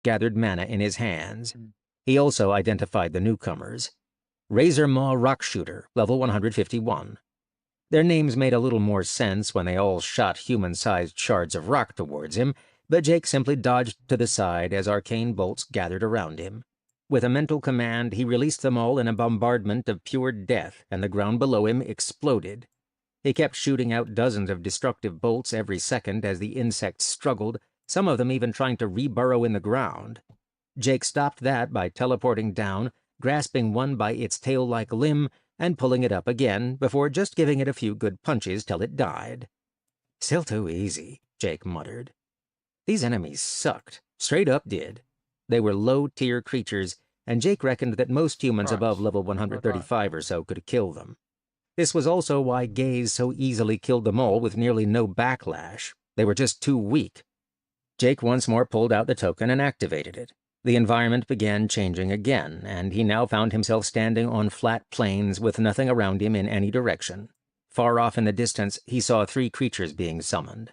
gathered mana in his hands. He also identified the newcomers. Razor Maw Rockshooter, level 151. Their names made a little more sense when they all shot human-sized shards of rock towards him, but Jake simply dodged to the side as arcane bolts gathered around him. With a mental command, he released them all in a bombardment of pure death, and the ground below him exploded. He kept shooting out dozens of destructive bolts every second as the insects struggled, some of them even trying to reburrow in the ground. Jake stopped that by teleporting down, grasping one by its tail-like limb, and pulling it up again before just giving it a few good punches till it died. "Still too easy," Jake muttered. These enemies sucked, straight up did. They were low-tier creatures, and Jake reckoned that most humans above level 135 or so could kill them. This was also why Gaze so easily killed them all with nearly no backlash. They were just too weak. Jake once more pulled out the token and activated it. The environment began changing again, and he now found himself standing on flat plains with nothing around him in any direction. Far off in the distance, he saw 3 creatures being summoned.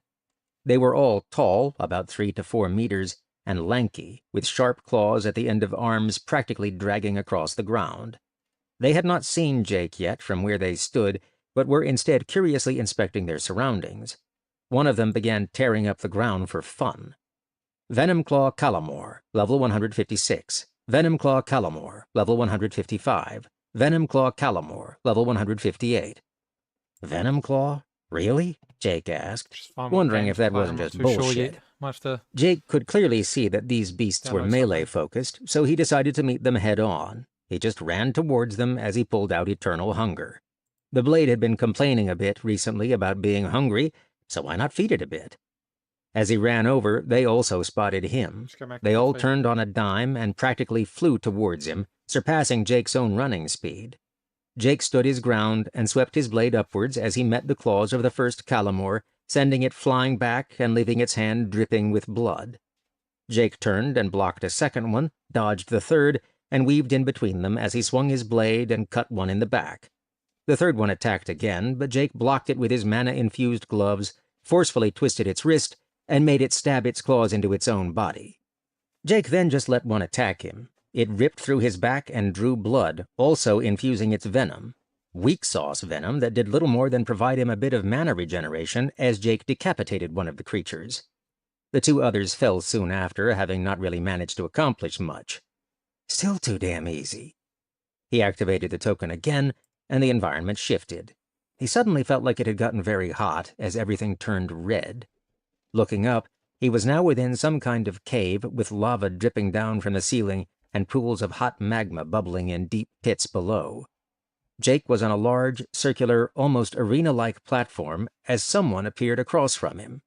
They were all tall, about 3 to 4 meters, and lanky, with sharp claws at the end of arms practically dragging across the ground. They had not seen Jake yet from where they stood, but were instead curiously inspecting their surroundings. One of them began tearing up the ground for fun. Venomclaw Calamore, level 156. Venomclaw Calamore, level 155. Venomclaw Calamore, level 158. Venomclaw? Really? Jake asked, wondering if that wasn't just bullshit. Jake could clearly see that these beasts were melee-focused, so he decided to meet them head-on. He just ran towards them as he pulled out Eternal Hunger. The blade had been complaining a bit recently about being hungry, so why not feed it a bit? As he ran over, they also spotted him. They all turned on a dime and practically flew towards him, surpassing Jake's own running speed. Jake stood his ground and swept his blade upwards as he met the claws of the first Calamore, sending it flying back and leaving its hand dripping with blood. Jake turned and blocked a second one, dodged the third, and weaved in between them as he swung his blade and cut one in the back. The third one attacked again, but Jake blocked it with his mana-infused gloves, forcefully twisted its wrist, and made it stab its claws into its own body. Jake then just let one attack him. It ripped through his back and drew blood, also infusing its venom. Weak sauce venom that did little more than provide him a bit of mana regeneration as Jake decapitated one of the creatures. The 2 others fell soon after, having not really managed to accomplish much. Still too damn easy. He activated the token again, and the environment shifted. He suddenly felt like it had gotten very hot as everything turned red. Looking up, he was now within some kind of cave with lava dripping down from the ceiling and pools of hot magma bubbling in deep pits below. Jake was on a large, circular, almost arena-like platform as someone appeared across from him.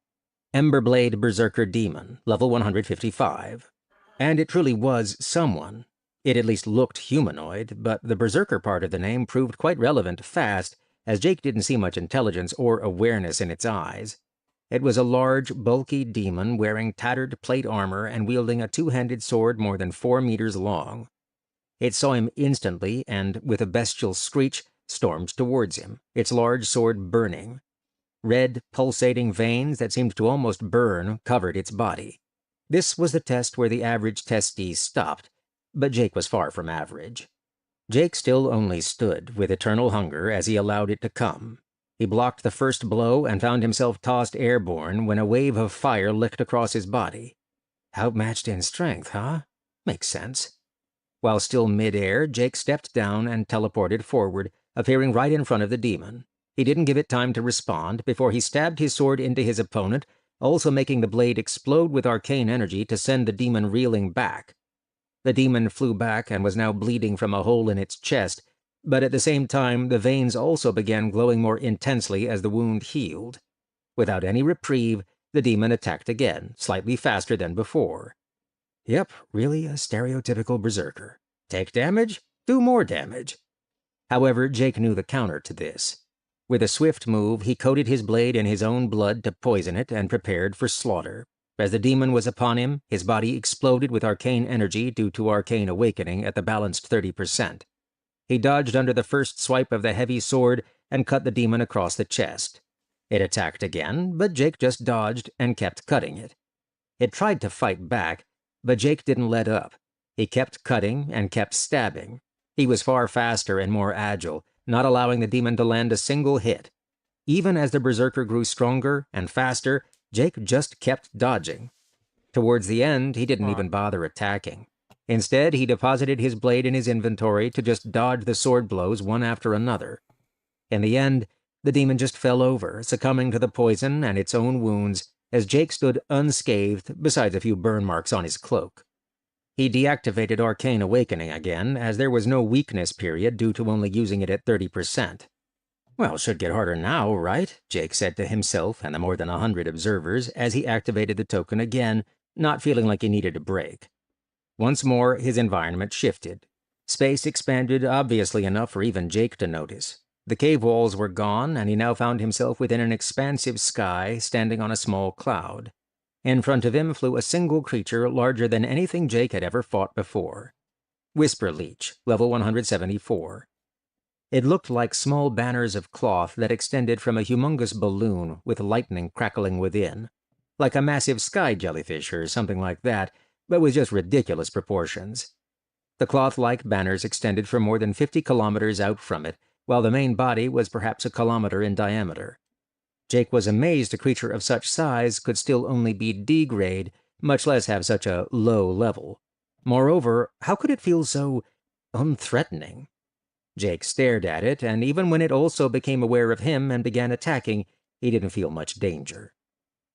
Emberblade Berserker Demon, level 155. And it truly was someone. It at least looked humanoid, but the Berserker part of the name proved quite relevant fast, as Jake didn't see much intelligence or awareness in its eyes. It was a large, bulky demon wearing tattered plate armor and wielding a 2-handed sword more than 4 meters long. It saw him instantly and, with a bestial screech, stormed towards him, its large sword burning. Red, pulsating veins that seemed to almost burn covered its body. This was the test where the average testee stopped, but Jake was far from average. Jake still only stood, with Eternal Hunger, as he allowed it to come. He blocked the first blow and found himself tossed airborne when a wave of fire licked across his body. Outmatched in strength, huh? Makes sense. While still mid-air, Jake stepped down and teleported forward, appearing right in front of the demon. He didn't give it time to respond before he stabbed his sword into his opponent, also making the blade explode with arcane energy to send the demon reeling back. The demon flew back and was now bleeding from a hole in its chest, but at the same time the veins also began glowing more intensely as the wound healed. Without any reprieve, the demon attacked again, slightly faster than before. Yep, really a stereotypical berserker. Take damage, do more damage. However, Jake knew the counter to this. With a swift move, he coated his blade in his own blood to poison it and prepared for slaughter. As the demon was upon him, his body exploded with arcane energy due to arcane awakening at the balanced 30%. He dodged under the first swipe of the heavy sword and cut the demon across the chest. It attacked again, but Jake just dodged and kept cutting it. It tried to fight back, But Jake didn't let up. He kept cutting and kept stabbing. He was far faster and more agile, not allowing the demon to land a single hit. Even as the berserker grew stronger and faster, Jake just kept dodging. Towards the end, he didn't even bother attacking. Instead, he deposited his blade in his inventory to just dodge the sword blows one after another. In the end, the demon just fell over, succumbing to the poison and its own wounds, as Jake stood unscathed, besides a few burn marks on his cloak. He deactivated Arcane Awakening again, as there was no weakness period due to only using it at 30%. Well, should get harder now, right? Jake said to himself and the more than 100 observers as he activated the token again, not feeling like he needed a break. Once more, his environment shifted. Space expanded obviously enough for even Jake to notice. The cave walls were gone, and he now found himself within an expansive sky, standing on a small cloud. In front of him flew a single creature larger than anything Jake had ever fought before. Whisper Leech, level 174. It looked like small banners of cloth that extended from a humongous balloon with lightning crackling within. Like a massive sky jellyfish or something like that, but with just ridiculous proportions. The cloth-like banners extended for more than 50 kilometers out from it, while the main body was perhaps a kilometer in diameter. Jake was amazed a creature of such size could still only be D-grade, much less have such a low level. Moreover, how could it feel so unthreatening? Jake stared at it, and even when it also became aware of him and began attacking, he didn't feel much danger.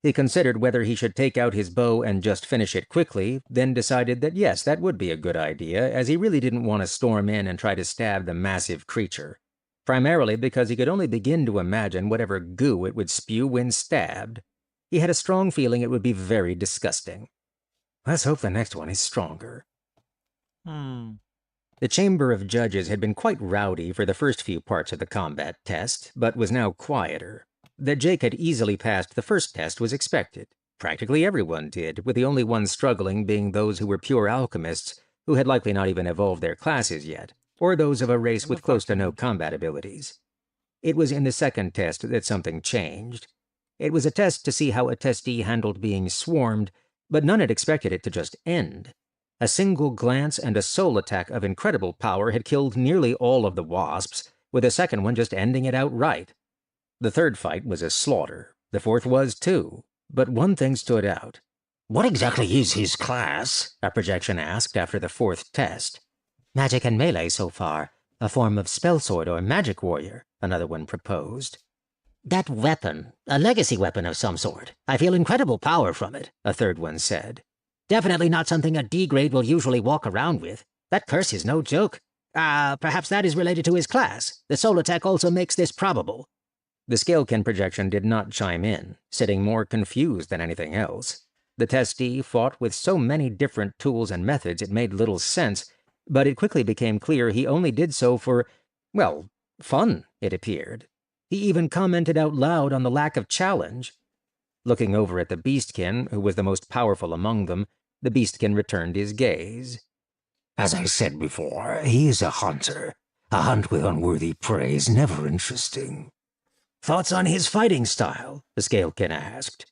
He considered whether he should take out his bow and just finish it quickly, then decided that yes, that would be a good idea, as he really didn't want to storm in and try to stab the massive creature. Primarily because he could only begin to imagine whatever goo it would spew when stabbed. He had a strong feeling it would be very disgusting. Let's hope the next one is stronger. The Chamber of Judges had been quite rowdy for the first few parts of the combat test, but was now quieter. That Jake had easily passed the first test was expected. Practically everyone did, with the only ones struggling being those who were pure alchemists, who had likely not even evolved their classes yet, or those of a race with close to no combat abilities. It was in the second test that something changed. It was a test to see how a testee handled being swarmed, but none had expected it to just end. A single glance and a soul attack of incredible power had killed nearly all of the wasps, with the second one just ending it outright. The third fight was a slaughter. The fourth was too. But one thing stood out. "What exactly is his class?" a projection asked after the fourth test. "Magic and melee so far. A form of spell sword or magic warrior," another one proposed. "That weapon, a legacy weapon of some sort. I feel incredible power from it," a third one said. "Definitely not something a D-grade will usually walk around with. That curse is no joke. Perhaps that is related to his class. The soul attack also makes this probable." The Scalekin projection did not chime in, sitting more confused than anything else. The testee fought with so many different tools and methods it made little sense, but it quickly became clear he only did so for, well, fun, it appeared. He even commented out loud on the lack of challenge. Looking over at the Beastkin, who was the most powerful among them, the Beastkin returned his gaze. "As I said before, he is a hunter. A hunt with unworthy prey is never interesting." "Thoughts on his fighting style?" the Scalekin asked.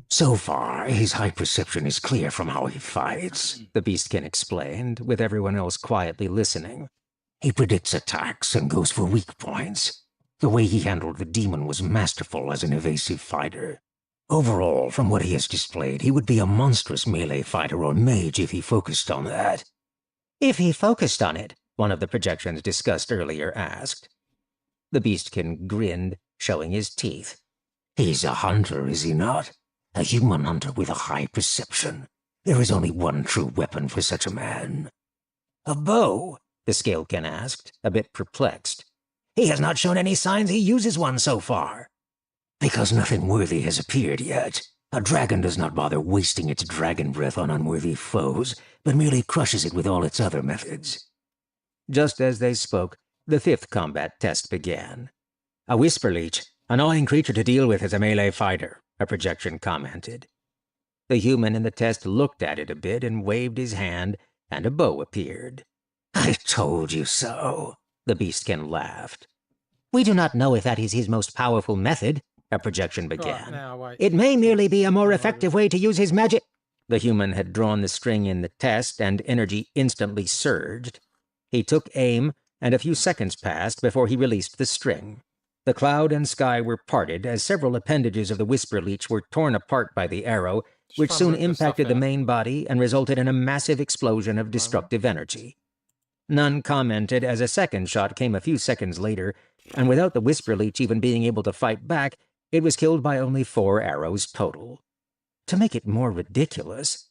"So far, his high perception is clear from how he fights," the Beastkin explained, with everyone else quietly listening. "He predicts attacks and goes for weak points. The way he handled the demon was masterful as an evasive fighter. Overall, from what he has displayed, he would be a monstrous melee fighter or mage if he focused on that." "If he focused on it?" one of the projections discussed earlier asked. The Beastkin grinned, showing his teeth. "He's a hunter, is he not? A human hunter with a high perception. There is only one true weapon for such a man." "A bow?" the Scalekin asked, a bit perplexed. "He has not shown any signs he uses one so far." "Because nothing worthy has appeared yet. A dragon does not bother wasting its dragon breath on unworthy foes, but merely crushes it with all its other methods." Just as they spoke, the fifth combat test began. "A Whisper Leech, annoying creature to deal with as a melee fighter," a projection commented. The human in the test looked at it a bit and waved his hand, and a bow appeared. "I told you so," the Beastkin laughed. "We do not know if that is his most powerful method," a projection began. Right, now, wait. "It may merely be a more effective way to use his magic—" The human had drawn the string in the test, and energy instantly surged. He took aim, and a few seconds passed before he released the string. The cloud and sky were parted as several appendages of the Whisper Leech were torn apart by the arrow, which soon impacted the main body and resulted in a massive explosion of destructive energy. None commented as a second shot came a few seconds later, and without the Whisper Leech even being able to fight back, it was killed by only 4 arrows total. To make it more ridiculous,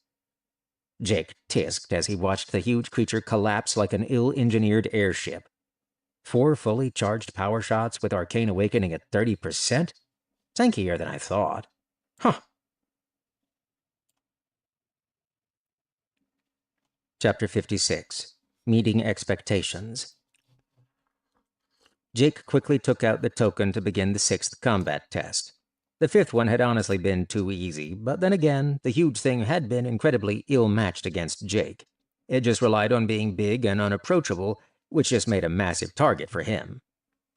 Jake tisked as he watched the huge creature collapse like an ill-engineered airship. 4 fully charged power shots with Arcane Awakening at 30%? Tankier than I thought. Huh. Chapter 56. Meeting Expectations. Jake quickly took out the token to begin the 6th combat test. The 5th one had honestly been too easy, but then again, the huge thing had been incredibly ill-matched against Jake. It just relied on being big and unapproachable, which just made a massive target for him.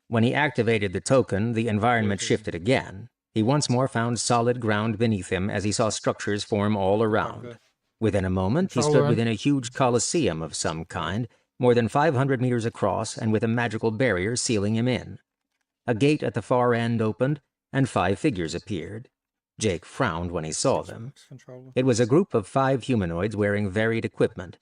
When he activated the token, the environment shifted again. He once more found solid ground beneath him as he saw structures form all around. Within a moment, he stood within a huge coliseum of some kind, more than 500 meters across and with a magical barrier sealing him in. A gate at the far end opened, and 5 figures appeared. Jake frowned when he saw them. It was a group of 5 humanoids wearing varied equipment.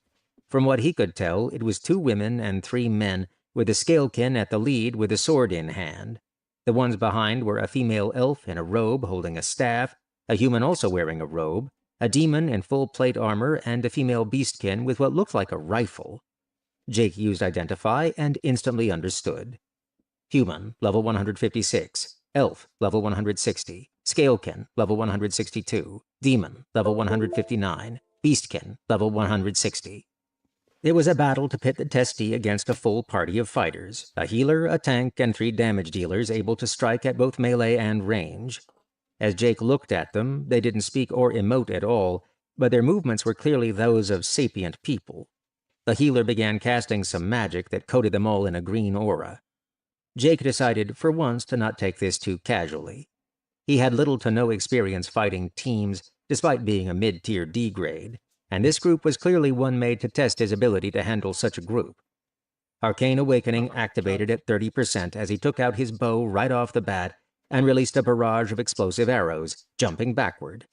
From what he could tell, it was 2 women and 3 men, with the Scalekin at the lead with a sword in hand. The ones behind were a female elf in a robe holding a staff, a human also wearing a robe, a demon in full plate armor, and a female beastkin with what looked like a rifle. Jake used Identify and instantly understood. Human, level 156. Elf, level 160. Scalekin, level 162. Demon, level 159. Beastkin, level 160. It was a battle to pit the testee against a full party of fighters, a healer, a tank, and 3 damage dealers able to strike at both melee and range. As Jake looked at them, they didn't speak or emote at all, but their movements were clearly those of sapient people. The healer began casting some magic that coated them all in a green aura. Jake decided for once to not take this too casually. He had little to no experience fighting teams, despite being a mid-tier D grade, and this group was clearly one made to test his ability to handle such a group. Arcane Awakening activated at 30% as he took out his bow right off the bat and released a barrage of explosive arrows, jumping backward.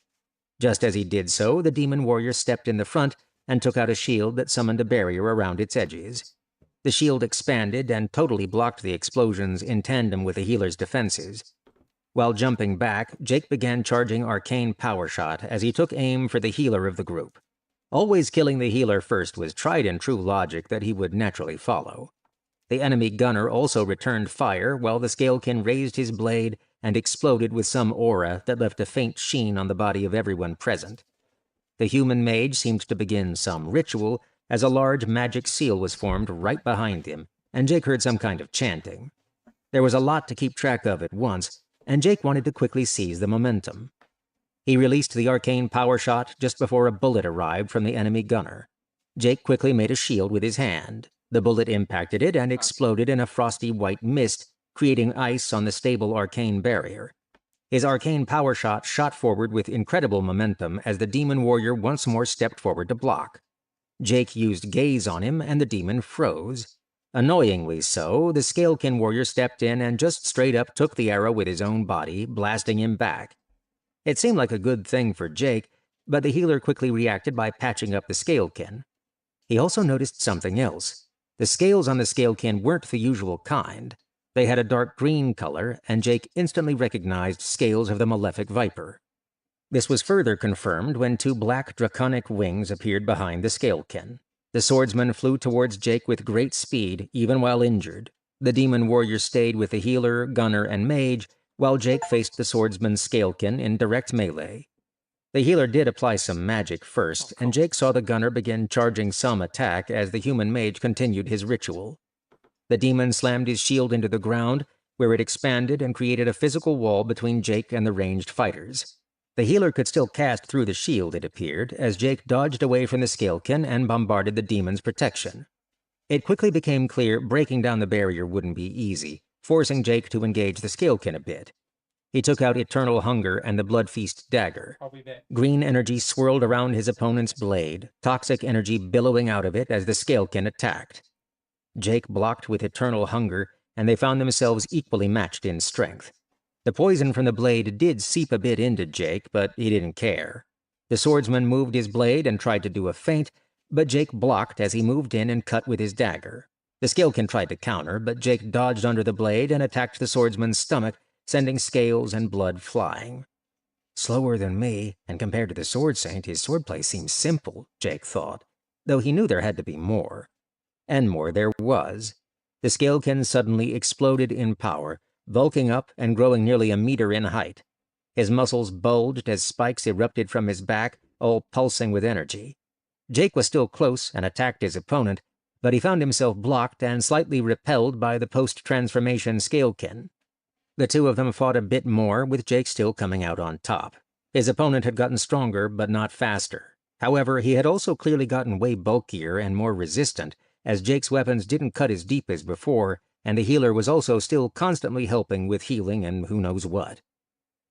Just as he did so, the demon warrior stepped in the front and took out a shield that summoned a barrier around its edges. The shield expanded and totally blocked the explosions in tandem with the healer's defenses. While jumping back, Jake began charging Arcane Power Shot as he took aim for the healer of the group. Always killing the healer first was tried and true logic that he would naturally follow. The enemy gunner also returned fire while the Scalekin raised his blade and exploded with some aura that left a faint sheen on the body of everyone present. The human mage seemed to begin some ritual as a large magic seal was formed right behind him, and Jake heard some kind of chanting. There was a lot to keep track of at once, and Jake wanted to quickly seize the momentum. He released the arcane power shot just before a bullet arrived from the enemy gunner. Jake quickly made a shield with his hand. The bullet impacted it and exploded in a frosty white mist, creating ice on the stable arcane barrier. His arcane power shot shot forward with incredible momentum as the demon warrior once more stepped forward to block. Jake used gaze on him, and the demon froze. Annoyingly so, the Scalekin warrior stepped in and just straight up took the arrow with his own body, blasting him back. It seemed like a good thing for Jake, but the healer quickly reacted by patching up the Scalekin. He also noticed something else. The scales on the Scalekin weren't the usual kind. They had a dark green color, and Jake instantly recognized scales of the malefic viper. This was further confirmed when 2 black draconic wings appeared behind the Scalekin. The swordsman flew towards Jake with great speed, even while injured. The demon warrior stayed with the healer, gunner, and mage, while Jake faced the swordsman's Scalekin in direct melee. The healer did apply some magic first, and Jake saw the gunner begin charging some attack as the human mage continued his ritual. The demon slammed his shield into the ground, where it expanded and created a physical wall between Jake and the ranged fighters. The healer could still cast through the shield, it appeared, as Jake dodged away from the Scalekin and bombarded the demon's protection. It quickly became clear breaking down the barrier wouldn't be easy, forcing Jake to engage the Scalekin a bit. He took out Eternal Hunger and the Blood Feast dagger. Green energy swirled around his opponent's blade, toxic energy billowing out of it as the Scalekin attacked. Jake blocked with Eternal Hunger, and they found themselves equally matched in strength. The poison from the blade did seep a bit into Jake, but he didn't care. The swordsman moved his blade and tried to do a feint, but Jake blocked as he moved in and cut with his dagger. The Scalekin tried to counter, but Jake dodged under the blade and attacked the swordsman's stomach, sending scales and blood flying. Slower than me, and compared to the Sword Saint, his swordplay seems simple, Jake thought, though he knew there had to be more. And more there was. The Scalekin suddenly exploded in power, bulking up and growing nearly a meter in height. His muscles bulged as spikes erupted from his back, all pulsing with energy. Jake was still close and attacked his opponent, but he found himself blocked and slightly repelled by the post-transformation Scalekin. The two of them fought a bit more, with Jake still coming out on top. His opponent had gotten stronger, but not faster. However, he had also clearly gotten way bulkier and more resistant, as Jake's weapons didn't cut as deep as before, and the healer was also still constantly helping with healing and who knows what.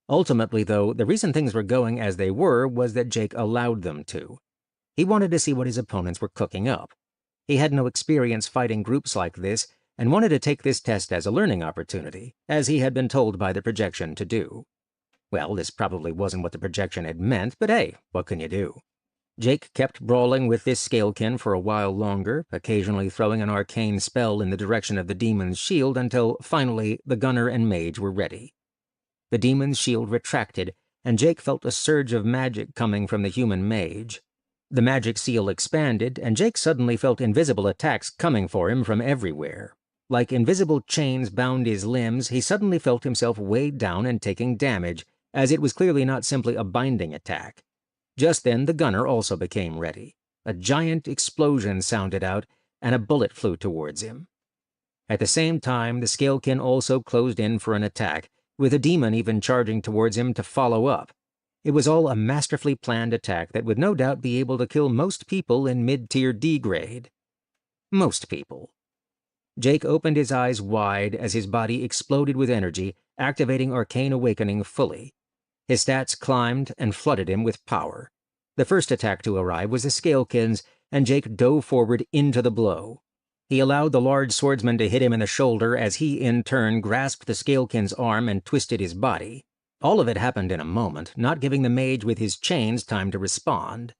Ultimately, though, the reason things were going as they were was that Jake allowed them to. He wanted to see what his opponents were cooking up. He had no experience fighting groups like this, and wanted to take this test as a learning opportunity, as he had been told by the projection to do. Well, this probably wasn't what the projection had meant, but hey, what can you do? Jake kept brawling with this Scalekin for a while longer, occasionally throwing an arcane spell in the direction of the demon's shield until, finally, the gunner and mage were ready. The demon's shield retracted, and Jake felt a surge of magic coming from the human mage. The magic seal expanded, and Jake suddenly felt invisible attacks coming for him from everywhere. Like invisible chains bound his limbs, he suddenly felt himself weighed down and taking damage, as it was clearly not simply a binding attack. Just then the gunner also became ready. A giant explosion sounded out, and a bullet flew towards him. At the same time, the Scalekin also closed in for an attack, with a demon even charging towards him to follow up. It was all a masterfully planned attack that would no doubt be able to kill most people in mid-tier D grade. Most people. Jake opened his eyes wide as his body exploded with energy, activating Arcane Awakening fully. His stats climbed and flooded him with power. The first attack to arrive was the Scalekin's, and Jake dove forward into the blow. He allowed the large swordsman to hit him in the shoulder as he, in turn, grasped the Scalekin's arm and twisted his body. All of it happened in a moment, not giving the mage with his chains time to respond.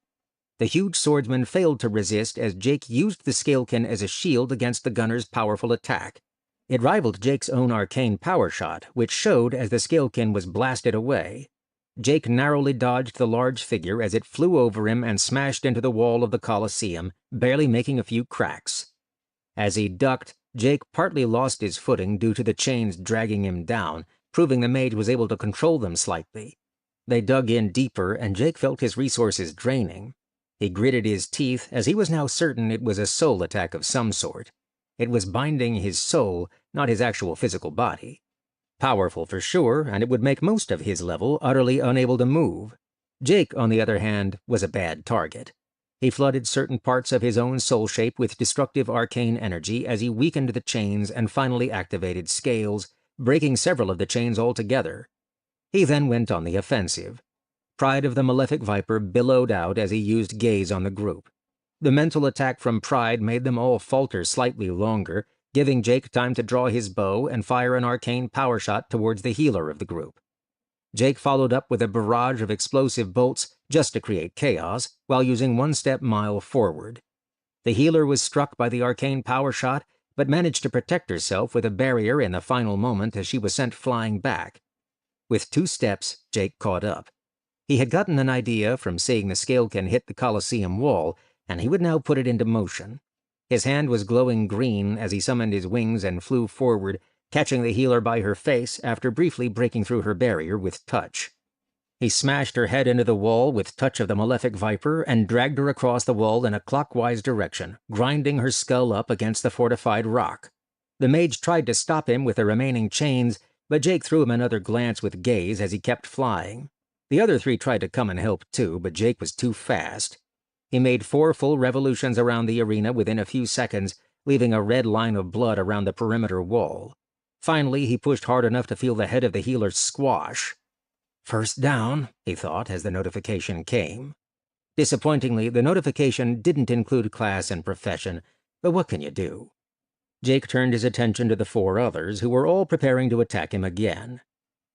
The huge swordsman failed to resist as Jake used the Scalekin as a shield against the gunner's powerful attack. It rivaled Jake's own arcane power shot, which showed as the Scalekin was blasted away. Jake narrowly dodged the large figure as it flew over him and smashed into the wall of the Colosseum, barely making a few cracks. As he ducked, Jake partly lost his footing due to the chains dragging him down, proving the mage was able to control them slightly. They dug in deeper, and Jake felt his resources draining. He gritted his teeth, as he was now certain it was a soul attack of some sort. It was binding his soul, not his actual physical body. Powerful for sure, and it would make most of his level utterly unable to move. Jake, on the other hand, was a bad target. He flooded certain parts of his own soul shape with destructive arcane energy as he weakened the chains and finally activated scales, breaking several of the chains altogether. He then went on the offensive. Pride of the Malefic Viper billowed out as he used gaze on the group. The mental attack from Pride made them all falter slightly longer, giving Jake time to draw his bow and fire an arcane power shot towards the healer of the group. Jake followed up with a barrage of explosive bolts just to create chaos, while using one step mile forward. The healer was struck by the arcane power shot, but managed to protect herself with a barrier in the final moment as she was sent flying back. With 2 steps, Jake caught up. He had gotten an idea from seeing the Scalekin hit the Colosseum wall, and he would now put it into motion. His hand was glowing green as he summoned his wings and flew forward, catching the healer by her face after briefly breaking through her barrier with touch. He smashed her head into the wall with touch of the Malefic Viper and dragged her across the wall in a clockwise direction, grinding her skull up against the fortified rock. The mage tried to stop him with the remaining chains, but Jake threw him another glance with gaze as he kept flying. The other 3 tried to come and help too, but Jake was too fast. He made 4 full revolutions around the arena within a few seconds, leaving a red line of blood around the perimeter wall. Finally, he pushed hard enough to feel the head of the healer squash. First down, he thought as the notification came. Disappointingly, the notification didn't include class and profession, but what can you do? Jake turned his attention to the 4 others, who were all preparing to attack him again.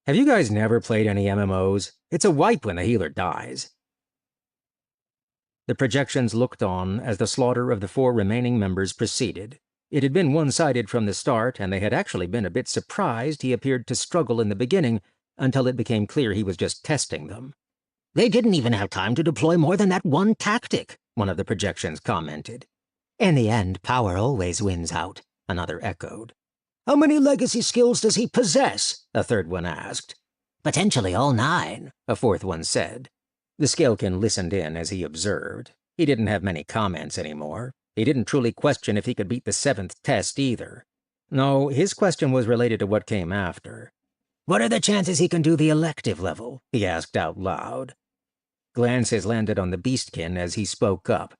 Have you guys never played any MMOs? It's a wipe when the healer dies. The projections looked on as the slaughter of the 4 remaining members proceeded. It had been one-sided from the start, and they had actually been a bit surprised he appeared to struggle in the beginning until it became clear he was just testing them. They didn't even have time to deploy more than that one tactic, one of the projections commented. In the end, power always wins out, another echoed. How many legacy skills does he possess? A third one asked. Potentially all 9, a fourth one said. The Scalekin listened in as he observed. He didn't have many comments anymore. He didn't truly question if he could beat the 7th test either. No, his question was related to what came after. What are the chances he can do the elective level? He asked out loud. Glances landed on the Beastkin as he spoke up.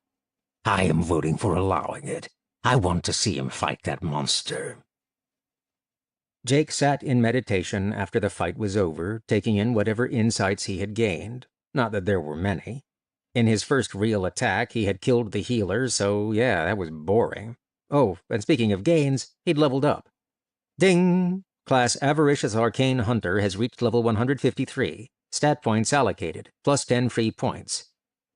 I am voting for allowing it. I want to see him fight that monster. Jake sat in meditation after the fight was over, taking in whatever insights he had gained. Not that there were many. In his first real attack, he had killed the healer, so yeah, that was boring. Oh, and speaking of gains, he'd leveled up. Ding! Class Avaricious Arcane Hunter has reached level 153. Stat points allocated, plus 10 free points.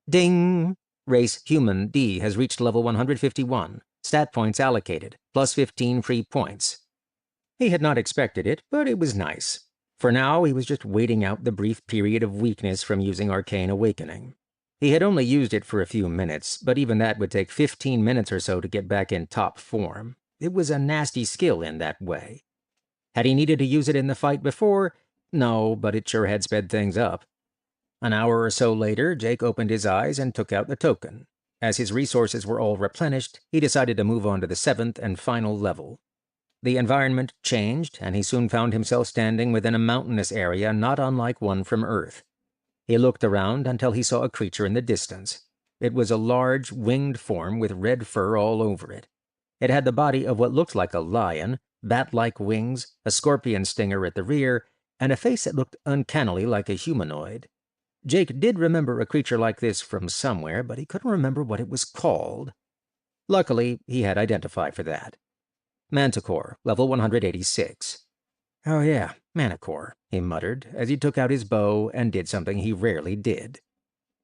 Ding! Race Human D has reached level 151. Stat points allocated, plus 15 free points. He had not expected it, but it was nice. For now, he was just waiting out the brief period of weakness from using Arcane Awakening. He had only used it for a few minutes, but even that would take 15 minutes or so to get back in top form. It was a nasty skill in that way. Had he needed to use it in the fight before? No, but it sure had sped things up. An hour or so later, Jake opened his eyes and took out the token. As his resources were all replenished, he decided to move on to the 7th and final level. The environment changed, and he soon found himself standing within a mountainous area not unlike one from Earth. He looked around until he saw a creature in the distance. It was a large, winged form with red fur all over it. It had the body of what looked like a lion, bat-like wings, a scorpion stinger at the rear, and a face that looked uncannily like a humanoid. Jake did remember a creature like this from somewhere, but he couldn't remember what it was called. Luckily, he had identified for that. Manticore, level 186. Oh yeah, Manticore, he muttered as he took out his bow and did something he rarely did.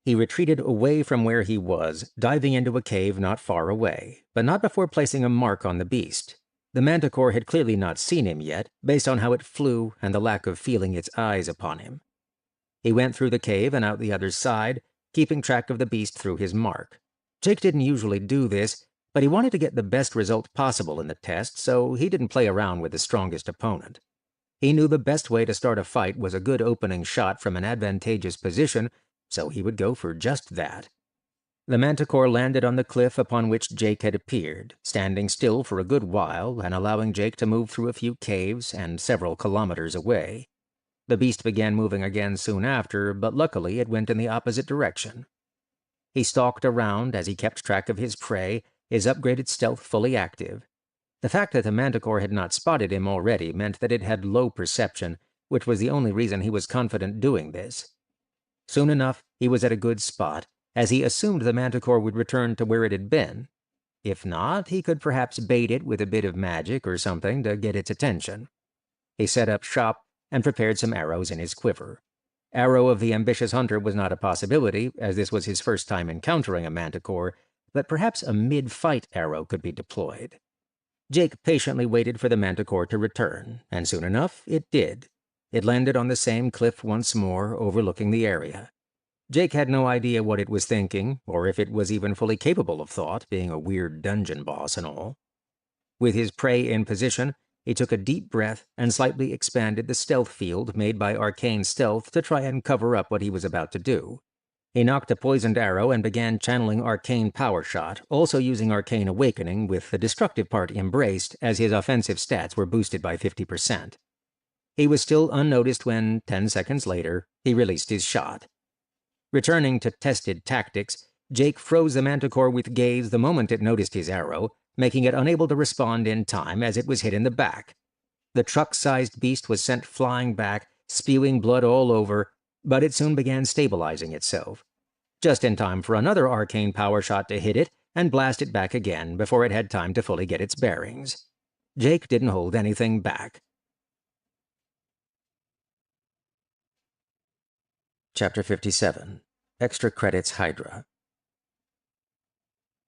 He retreated away from where he was, diving into a cave not far away, but not before placing a mark on the beast. The Manticore had clearly not seen him yet, based on how it flew and the lack of feeling its eyes upon him. He went through the cave and out the other side, keeping track of the beast through his mark. Jake didn't usually do this, but he wanted to get the best result possible in the test, so he didn't play around with the strongest opponent. He knew the best way to start a fight was a good opening shot from an advantageous position, so he would go for just that. The Manticore landed on the cliff upon which Jake had appeared, standing still for a good while and allowing Jake to move through a few caves and several kilometers away. The beast began moving again soon after, but luckily it went in the opposite direction. He stalked around as he kept track of his prey, his upgraded stealth fully active. The fact that the Manticore had not spotted him already meant that it had low perception, which was the only reason he was confident doing this. Soon enough, he was at a good spot, as he assumed the Manticore would return to where it had been. If not, he could perhaps bait it with a bit of magic or something to get its attention. He set up shop and prepared some arrows in his quiver. Arrow of the Ambitious Hunter was not a possibility, as this was his first time encountering a Manticore, but perhaps a mid-fight arrow could be deployed. Jake patiently waited for the Manticore to return, and soon enough it did. It landed on the same cliff once more, overlooking the area. Jake had no idea what it was thinking, or if it was even fully capable of thought, being a weird dungeon boss and all. With his prey in position, he took a deep breath and slightly expanded the stealth field made by arcane stealth to try and cover up what he was about to do. He knocked a poisoned arrow and began channeling Arcane Power Shot, also using Arcane Awakening with the destructive part embraced as his offensive stats were boosted by 50%. He was still unnoticed when, 10 seconds later, he released his shot. Returning to tested tactics, Jake froze the Manticore with gaze the moment it noticed his arrow, making it unable to respond in time as it was hit in the back. The truck-sized beast was sent flying back, spewing blood all over, but it soon began stabilizing itself. Just in time for another arcane power shot to hit it and blast it back again before it had time to fully get its bearings. Jake didn't hold anything back. Chapter 57. Extra Credits Hydra.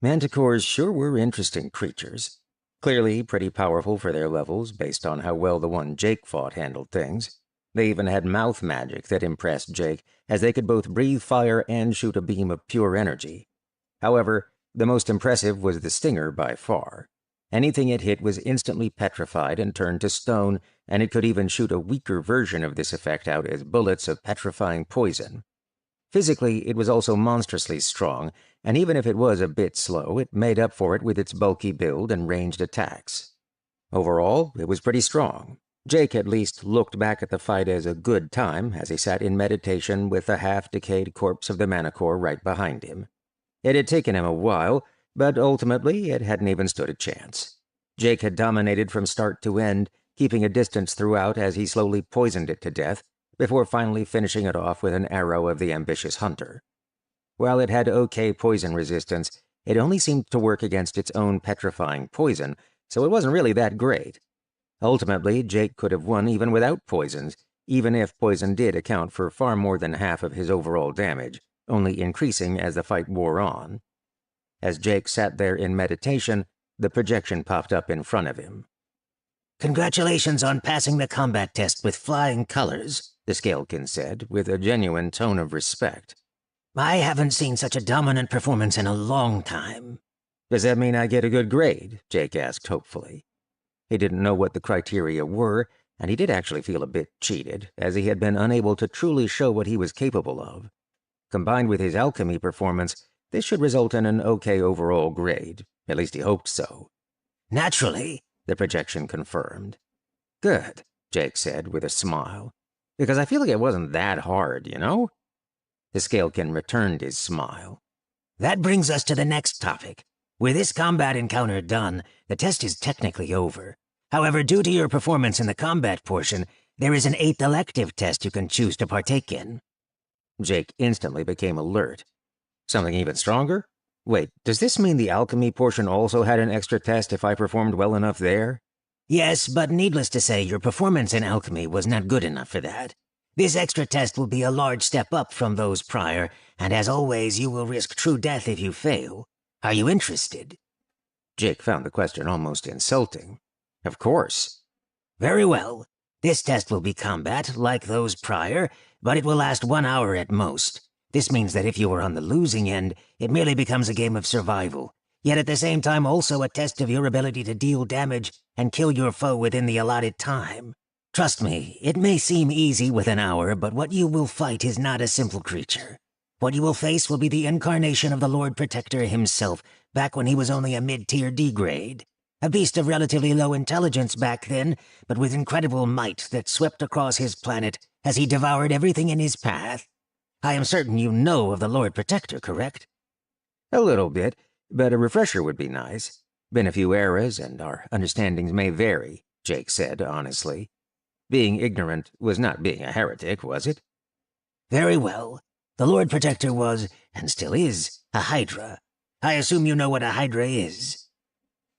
Manticores sure were interesting creatures. Clearly pretty powerful for their levels based on how well the one Jake fought handled things. They even had mouth magic that impressed Jake, as they could both breathe fire and shoot a beam of pure energy. However, the most impressive was the stinger by far. Anything it hit was instantly petrified and turned to stone, and it could even shoot a weaker version of this effect out as bullets of petrifying poison. Physically, it was also monstrously strong, and even if it was a bit slow, it made up for it with its bulky build and ranged attacks. Overall, it was pretty strong. Jake at least looked back at the fight as a good time as he sat in meditation with the half-decayed corpse of the Manticore right behind him. It had taken him a while, but ultimately it hadn't even stood a chance. Jake had dominated from start to end, keeping a distance throughout as he slowly poisoned it to death, before finally finishing it off with an arrow of the ambitious hunter. While it had okay poison resistance, it only seemed to work against its own petrifying poison, so it wasn't really that great. Ultimately, Jake could have won even without poisons, even if poison did account for far more than half of his overall damage, only increasing as the fight wore on. As Jake sat there in meditation, the projection popped up in front of him. "Congratulations on passing the combat test with flying colors," the Scalekin said, with a genuine tone of respect. "I haven't seen such a dominant performance in a long time." "Does that mean I get a good grade?" Jake asked hopefully. He didn't know what the criteria were, and he did actually feel a bit cheated, as he had been unable to truly show what he was capable of. Combined with his alchemy performance, this should result in an okay overall grade. At least he hoped so. "Naturally," the projection confirmed. "Good," Jake said with a smile. "Because I feel like it wasn't that hard, you know?" The Scalekin returned his smile. "That brings us to the next topic. With this combat encounter done, the test is technically over. However, due to your performance in the combat portion, there is an 8th elective test you can choose to partake in." Jake instantly became alert. "Something even stronger? Wait, does this mean the alchemy portion also had an extra test if I performed well enough there?" "Yes, but needless to say, your performance in alchemy was not good enough for that. This extra test will be a large step up from those prior, and as always, you will risk true death if you fail. Are you interested?" Jake found the question almost insulting. "Of course." "Very well. This test will be combat, like those prior, but it will last 1 hour at most. This means that if you are on the losing end, it merely becomes a game of survival, yet at the same time also a test of your ability to deal damage and kill your foe within the allotted time. Trust me, it may seem easy with an hour, but what you will fight is not a simple creature. What you will face will be the incarnation of the Lord Protector himself, back when he was only a mid-tier D grade. A beast of relatively low intelligence back then, but with incredible might that swept across his planet as he devoured everything in his path. I am certain you know of the Lord Protector, correct?" "A little bit, but a refresher would be nice. Been a few eras, and our understandings may vary," Jake said honestly. Being ignorant was not being a heretic, was it? "Very well. The Lord Protector was, and still is, a Hydra. I assume you know what a Hydra is."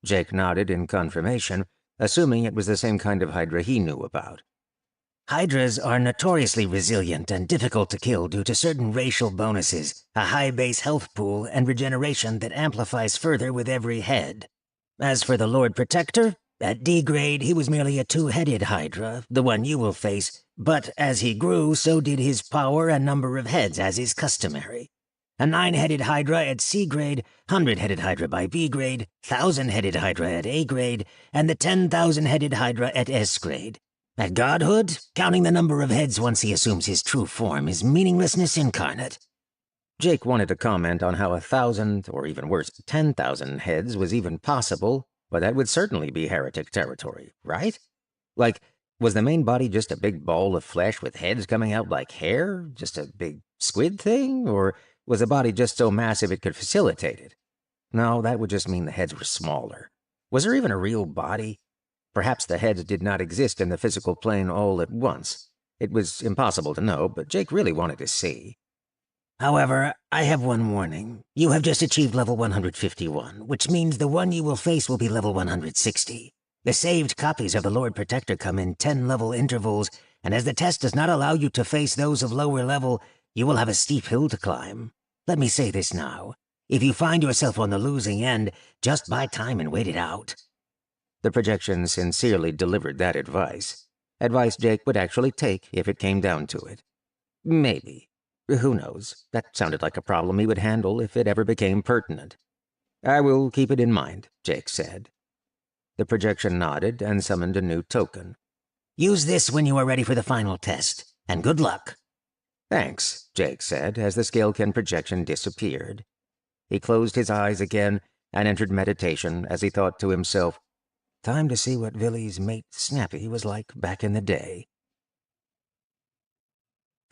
Jake nodded in confirmation, assuming it was the same kind of Hydra he knew about. "Hydras are notoriously resilient and difficult to kill due to certain racial bonuses, a high base health pool, and regeneration that amplifies further with every head. As for the Lord Protector, at D grade he was merely a 2-headed Hydra, the one you will face, but as he grew, so did his power and number of heads, as is customary. A 9-headed Hydra at C grade, 100-headed Hydra by B grade, 1,000-headed Hydra at A grade, and the 10,000-headed Hydra at S grade. At godhood, counting the number of heads once he assumes his true form is meaninglessness incarnate." Jake wanted to comment on how 1,000, or even worse, 10,000 heads was even possible, but that would certainly be heretic territory, right? Like, was the main body just a big ball of flesh with heads coming out like hair? Just a big squid thing? Or was the body just so massive it could facilitate it? No, that would just mean the heads were smaller. Was there even a real body? Perhaps the heads did not exist in the physical plane all at once. It was impossible to know, but Jake really wanted to see. However, I have one warning. You have just achieved level 151, which means the one you will face will be level 160. The saved copies of the Lord Protector come in 10-level intervals, and as the test does not allow you to face those of lower level, you will have a steep hill to climb. Let me say this now. If you find yourself on the losing end, just buy time and wait it out. The projection sincerely delivered that advice. Advice Jake would actually take if it came down to it. Maybe. Who knows? That sounded like a problem he would handle if it ever became pertinent. I will keep it in mind, Jake said. The projection nodded and summoned a new token. Use this when you are ready for the final test, and good luck. Thanks, Jake said as the Scalekin projection disappeared. He closed his eyes again and entered meditation as he thought to himself, time to see what Villy's mate Snappy was like back in the day.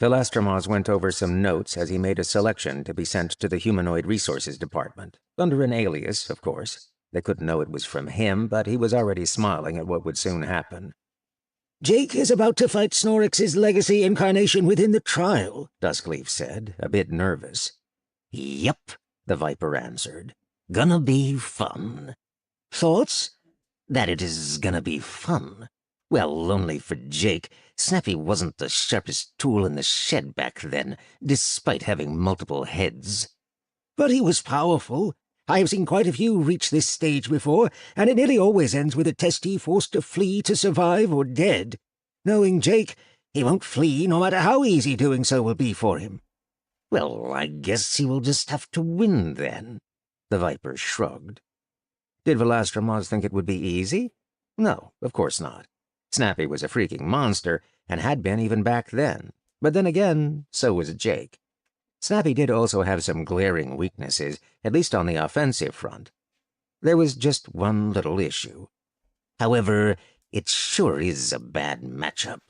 Philastromos went over some notes as he made a selection to be sent to the Humanoid Resources Department, under an alias, of course. They couldn't know it was from him, but he was already smiling at what would soon happen. Jake is about to fight Snorix's legacy incarnation within the trial, Duskleaf said, a bit nervous. Yep, the Viper answered. Gonna be fun. Thoughts? That it is gonna be fun. Well, only for Jake, Snappy wasn't the sharpest tool in the shed back then, despite having multiple heads. But he was powerful. I have seen quite a few reach this stage before, and it nearly always ends with a testee forced to flee to survive or dead. Knowing Jake, he won't flee no matter how easy doing so will be for him. Well, I guess he will just have to win then. The Viper shrugged. Did Philastromos think it would be easy? No, of course not. Snappy was a freaking monster, and had been even back then. But then again, so was Jake. Snappy did also have some glaring weaknesses, at least on the offensive front. There was just one little issue. However, it sure is a bad matchup.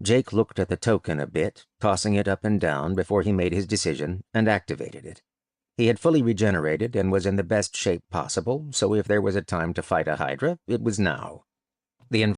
Jake looked at the token a bit, tossing it up and down before he made his decision and activated it. He had fully regenerated and was in the best shape possible, so if there was a time to fight a Hydra, it was now. The